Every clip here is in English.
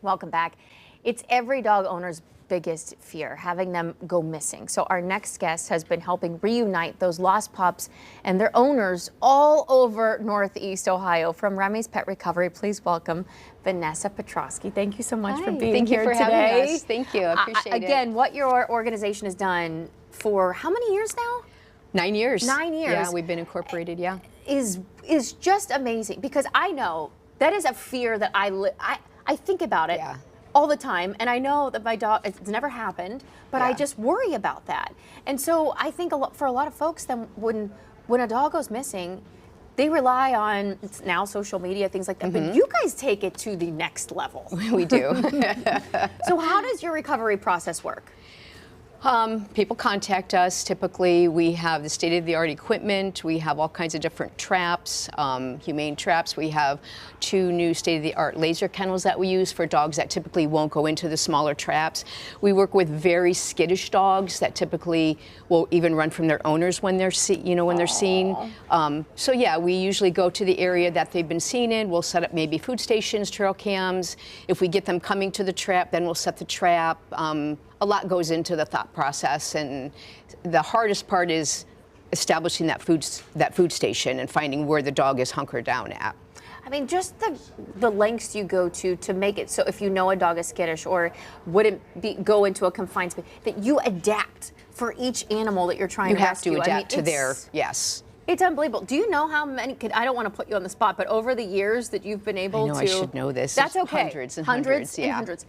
Welcome back. It's every dog owner's biggest fear, having them go missing. So our next guest has been helping reunite those lost pups and their owners all over Northeast Ohio. From Remi's Pet Recovery, please welcome Vanessa Petrosky. Thank you so much for being here today. Thank you for having us. Thank you. I appreciate it. Again, what your organization has done for how many years now? 9 years. 9 years. Yeah, we've been incorporated, yeah. Is just amazing, because I know that is a fear that I think about it all the time, and I know that my dog, it's never happened, but I just worry about that. And so I think for a lot of folks, then when a dog goes missing, they rely on now social media, things like that, but you guys take it to the next level. We do. So how does your recovery process work? People contact us. Typically, we have the state-of-the-art equipment. We have all kinds of different traps, humane traps. We have 2 new state-of-the-art laser kennels that we use for dogs that typically won't go into the smaller traps. We work with very skittish dogs that typically will even run from their owners when they're they're seen. So yeah, we usually go to the area that they've been seen in. We'll set up maybe food stations, trail cams. If we get them coming to the trap, then we'll set the trap. A lot goes into the thought process, and the hardest part is establishing that food station and finding where the dog is hunkered down at. I mean, just the lengths you go to make it so if you know a dog is skittish or wouldn't go into a confined space, that you adapt for each animal that you're trying to rescue. You have to adapt to their, yes. It's unbelievable. Do you know how many, I don't want to put you on the spot, but over the years that you've been able to... I should know this. That's okay. Hundreds and hundreds, and hundreds.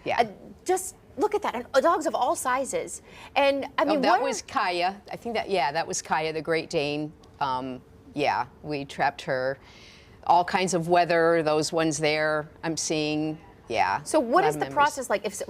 Just look at that, and dogs of all sizes. And I mean, that was Kaya. I think that was Kaya, the Great Dane. Yeah, we trapped her. All kinds of weather, those ones there I'm seeing. Yeah. So what is the process like? As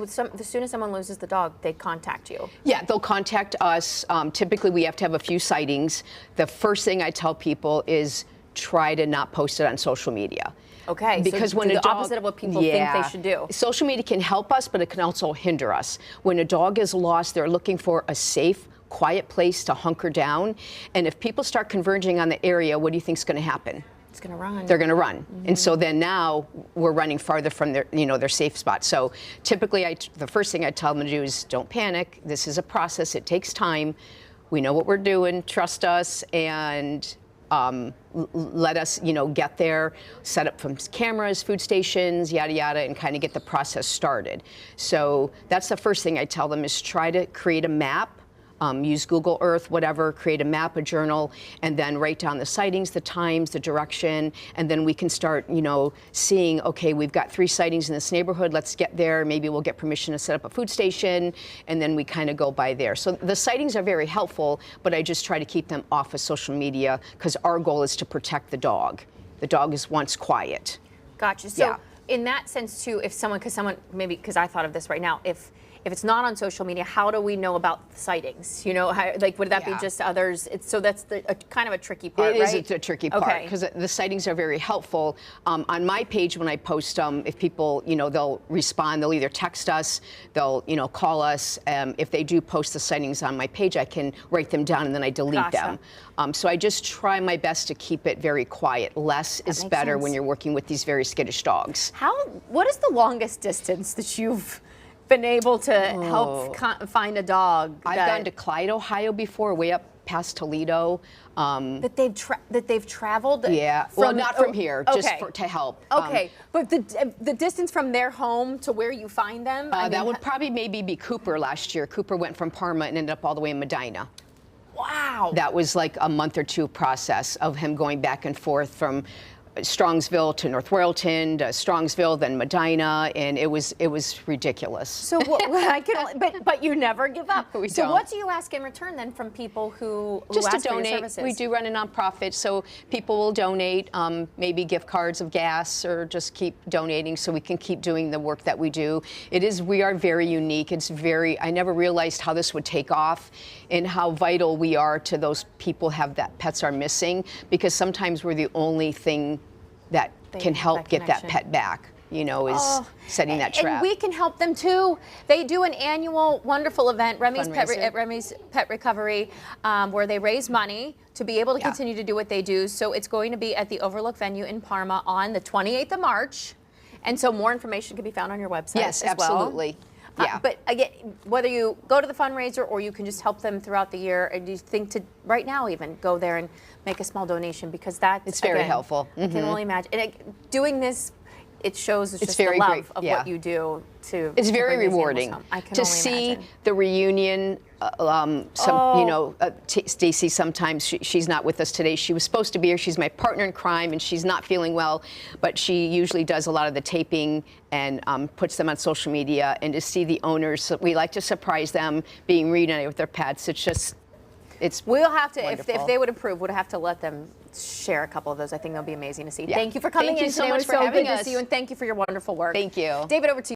soon as someone loses the dog, they contact you? Yeah, they'll contact us. Typically, we have to have a few sightings. The first thing I tell people is try to not post it on social media. Okay, because so when the opposite of what people think they should do. Social media can help us, but it can also hinder us. When a dog is lost, they're looking for a safe, quiet place to hunker down. And if people start converging on the area, what do you think is going to happen? It's going to run. They're going to run. And so then now we're running farther from their safe spot. So typically the first thing I tell them to do is don't panic. This is a process. It takes time. We know what we're doing. Trust us. And let us, get there, set up from cameras, food stations, yada, yada, and kind of get the process started. So that's the first thing I tell them is try to create a map. Use Google Earth, whatever, create a map, a journal, and then write down the sightings, the times, the direction, and then we can start, seeing, okay, we've got 3 sightings in this neighborhood, let's get there, maybe we'll get permission to set up a food station, and then we kind of go by there. So the sightings are very helpful, but I just try to keep them off of social media because our goal is to protect the dog. The dog wants quiet. Gotcha. So in that sense too, if someone, because I thought of this right now, if it's not on social media, how do we know about the sightings? Would that be just others? So that's kind of a tricky part, right? It is a tricky part because the sightings are very helpful. On my page, when I post them, if people, they'll respond, they'll either text us, they'll, call us. If they do post the sightings on my page, I can write them down and then I delete them. So I just try my best to keep it very quiet. Less is better when you're working with these very skittish dogs. What is the longest distance that you've been able to help find a dog? I've gone to Clyde, Ohio before, way up past Toledo. That they've traveled? Yeah, well, not from here, just to help. Okay, but the distance from their home to where you find them? That would probably maybe be Cooper last year. Cooper went from Parma and ended up all the way in Medina. Wow. That was like a month or 2 process of him going back and forth from Strongsville to North Royalton to Strongsville, then Medina, and it was ridiculous. So but you never give up. We so don't. What do you ask in return then from people who just ask to donate? For your services? We do run a nonprofit, so people will donate, maybe gift cards of gas, or just keep donating so we can keep doing the work that we do. We are very unique. I never realized how this would take off and how vital we are to those people that pets are missing, because sometimes we're the only thing that can help get that pet back. Is setting that trap. And we can help them too. They do an annual wonderful event, Remi's Pet Recovery, where they raise money to be able to continue to do what they do. So it's going to be at the Overlook venue in Parma on the 28th of March. And so more information can be found on your website. Yes, as absolutely. Well. Yeah. But again, whether you go to the fundraiser or you can just help them throughout the year, and you think to right now even go there and make a small donation, because it's very again, helpful. I can only imagine. And doing this, it shows it's just very the love great. of Yeah. what you do to. It's to very bring these animals rewarding home. I can to only see imagine. the reunion. Stacy, sometimes she's not with us today. She was supposed to be here. She's my partner in crime, and she's not feeling well. But she usually does a lot of the taping and puts them on social media. And to see the owners, we like to surprise them being reunited with their pets. We'll have to, if wonderful. they would approve, we'll have to let them share a couple of those. I think they'll be amazing to see. Yeah. Thank you for coming in. Thank you so much for it was so having good us. to see you, and thank you for your wonderful work. Thank you. David, over to you.